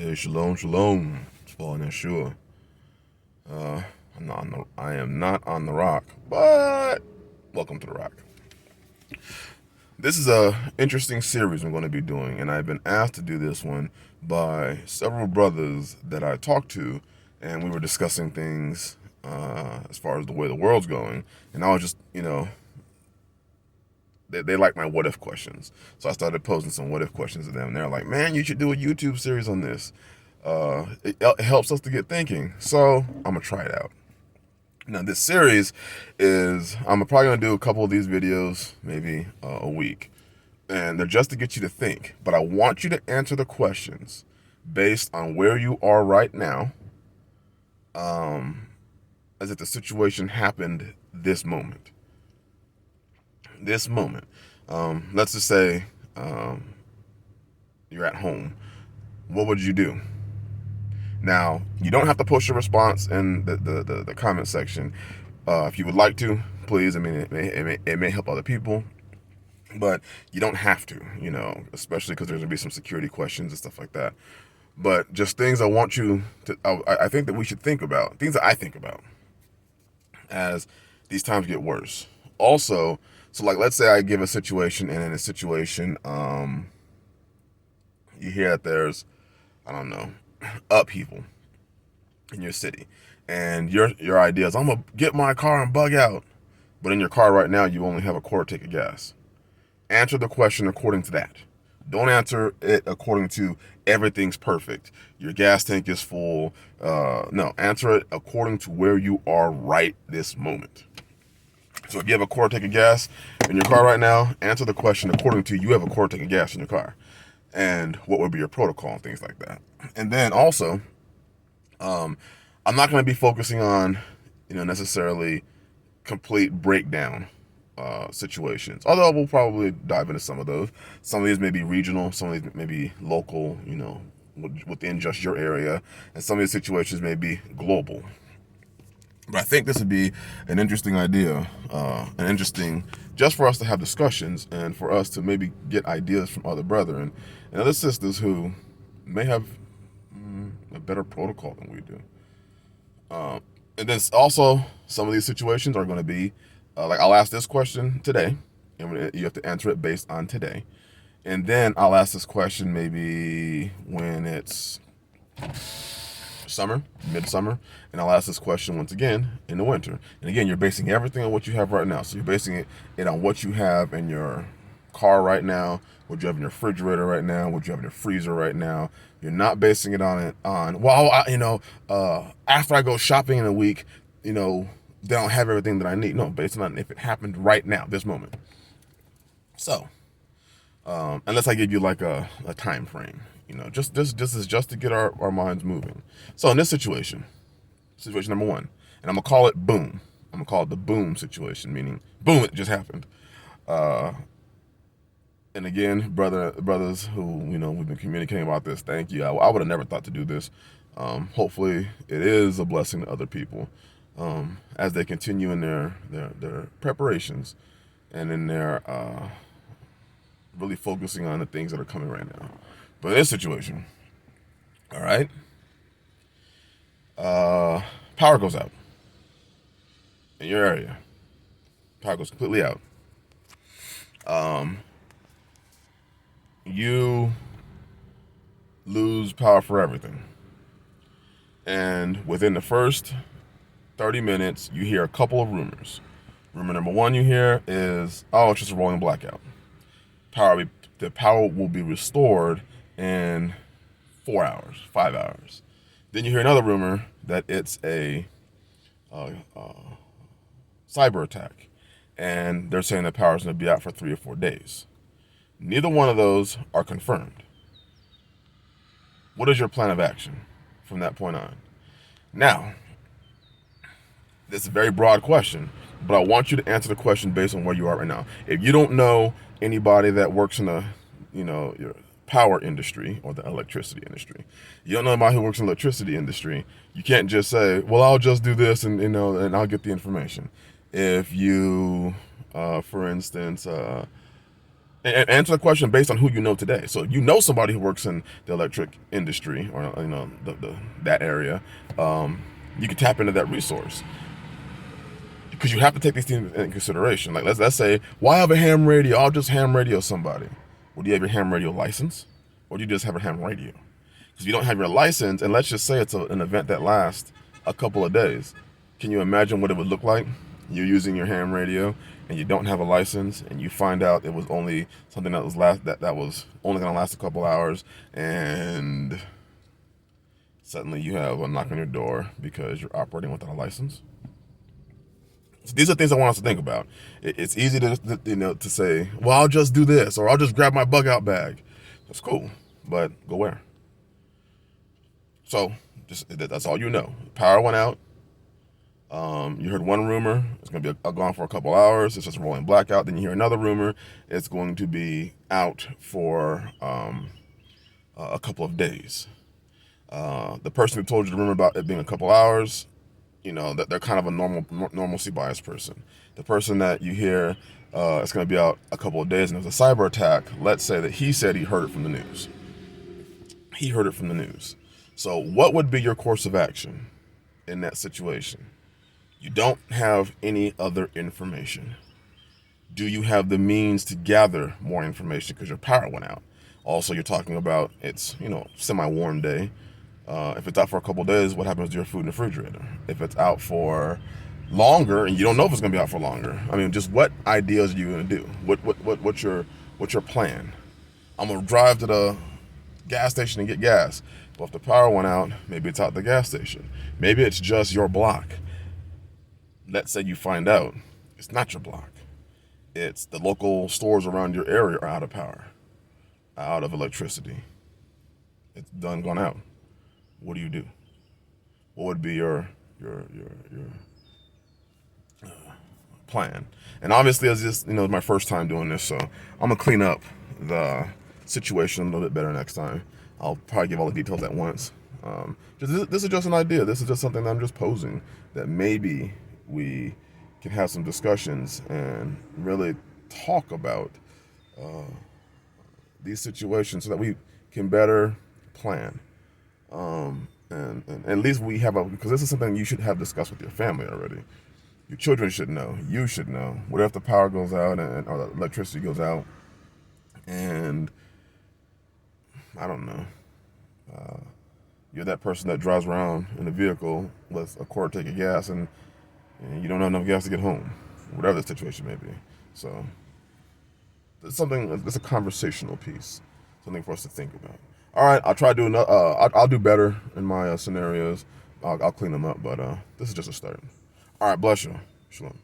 Hey, shalom, shalom. It's falling in sure. I am not on the rock, but welcome to the rock. This is a interesting series I'm going to be doing, and I've been asked to do this one by several brothers that I talked to, and we were discussing things as far as the way the world's going, and I was just, they like my what if questions. So I started posing some what if questions to them. And they're like, man, you should do a YouTube series on this. It helps us to get thinking. So I'm going to try it out. Now, this series is, I'm probably going to do a couple of these videos, maybe a week. And they're just to get you to think. But I want you to answer the questions based on where you are right now, as if the situation happened this moment. Let's just say you're at home. What would you do? Now, you don't have to post your response in the comment section. If you would like to, please. I mean, it may help other people, but you don't have to, especially because there's going to be some security questions and stuff like that. But just things I want you to, I think that we should think about, things that I think about as these times get worse. Also, so like, let's say I give a situation, and in a situation, you hear that there's, I don't know, upheaval in your city, and your idea is, I'm gonna get my car and bug out, but in your car right now you only have a quarter tank of gas. Answer the question according to that. Don't answer it according to everything's perfect, your gas tank is full. No, answer it according to where you are right this moment. So if you have a quarter tank of gas in your car right now, answer the question according to, you have a quarter tank of gas in your car, and what would be your protocol and things like that. And then also, I'm not going to be focusing on, necessarily complete breakdown situations. Although we'll probably dive into some of those. Some of these may be regional, some of these may be local, within just your area, and some of these situations may be global. But I think this would be an interesting idea, just for us to have discussions and for us to maybe get ideas from other brethren and other sisters who may have a better protocol than we do. And then also, some of these situations are going to be, like, I'll ask this question today, and you have to answer it based on today. And then I'll ask this question maybe when it's summer, midsummer, and I'll ask this question once again in the winter. And again, you're basing everything on what you have right now. So you're basing it on what you have in your car right now, what you have in your refrigerator right now, what you have in your freezer right now. You're not basing it on after I go shopping in a week, they don't have everything that I need. No, based on if it happened right now, this moment. So, unless I give you like a time frame, just this is just to get our minds moving. So in this situation number one, and I'm gonna call it boom. I'm gonna call it the boom situation, meaning boom, it just happened. And again, brothers who, we've been communicating about this, thank you. I would have never thought to do this. Hopefully it is a blessing to other people, as they continue in their preparations and in their really focusing on the things that are coming right now. But in this situation, all right, power goes out in your area. Power goes completely out. You lose power for everything. And within the first 30 minutes, you hear a couple of rumors. Rumor number one you hear is, oh, it's just a rolling blackout. The power will be restored in 4 hours, 5 hours. Then you hear another rumor that it's a cyber attack, and they're saying the power is going to be out for 3 or 4 days. Neither one of those are confirmed. What is your plan of action from that point on? Now, this is a very broad question, but I want you to answer the question based on where you are right now. If you don't know anybody that works in the, your power industry or the electricity industry, you don't know anybody who works in the electricity industry, you can't just say, well, I'll just do this and, and I'll get the information. If you, for instance, And answer the question based on who you know today. So you know somebody who works in the electric industry or that area. You can tap into that resource because you have to take these things into consideration. Like let's say, why have a ham radio? I'll just ham radio somebody. Well, do you have your ham radio license, or do you just have a ham radio? Because if you don't have your license, and let's just say it's an event that lasts a couple of days, can you imagine what it would look like? You're using your ham radio and you don't have a license, and you find out it was only something that was only going to last a couple hours, and suddenly you have a knock on your door because you're operating without a license. So these are things I want us to think about. It's easy to say, well, I'll just do this, or I'll just grab my bug out bag. That's cool, but go where? So that's all you know. Power went out. You heard one rumor, it's going to be gone for a couple hours. It's just a rolling blackout. Then you hear another rumor, it's going to be out for a couple of days. The person who told you the rumor about it being a couple hours, that they're kind of a normalcy biased person. The person that you hear it's going to be out a couple of days and there's a cyber attack, let's say that he said he heard it from the news. He heard it from the news. So what would be your course of action in that situation? You don't have any other information. Do you have the means to gather more information because your power went out? Also, you're talking about it's, semi-warm day. If it's out for a couple of days, what happens to your food in the refrigerator? If it's out for longer and you don't know if it's going to be out for longer, I mean, just what ideas are you going to do? What's your plan? I'm going to drive to the gas station and get gas. Well, if the power went out, maybe it's out the gas station. Maybe it's just your block. Let's say you find out it's not your block. It's the local stores around your area are out of power, out of electricity. It's gone out. What do you do? What would be your plan? And obviously, as this, my first time doing this, so I'm gonna clean up the situation a little bit better next time. I'll probably give all the details at once. This is just an idea. This is just something that I'm just posing that maybe we can have some discussions and really talk about these situations so that we can better plan. And at least we have because this is something you should have discussed with your family already. Your children should know. You should know. What if the power goes out or the electricity goes out, and I don't know. You're that person that drives around in a vehicle with a quart tank of gas, and you don't have enough gas to get home, whatever the situation may be. So it's something. It's a conversational piece, something for us to think about. All right, I'll try to do I'll do better in my scenarios. I'll clean them up, but this is just a start. All right, bless you. Shalom.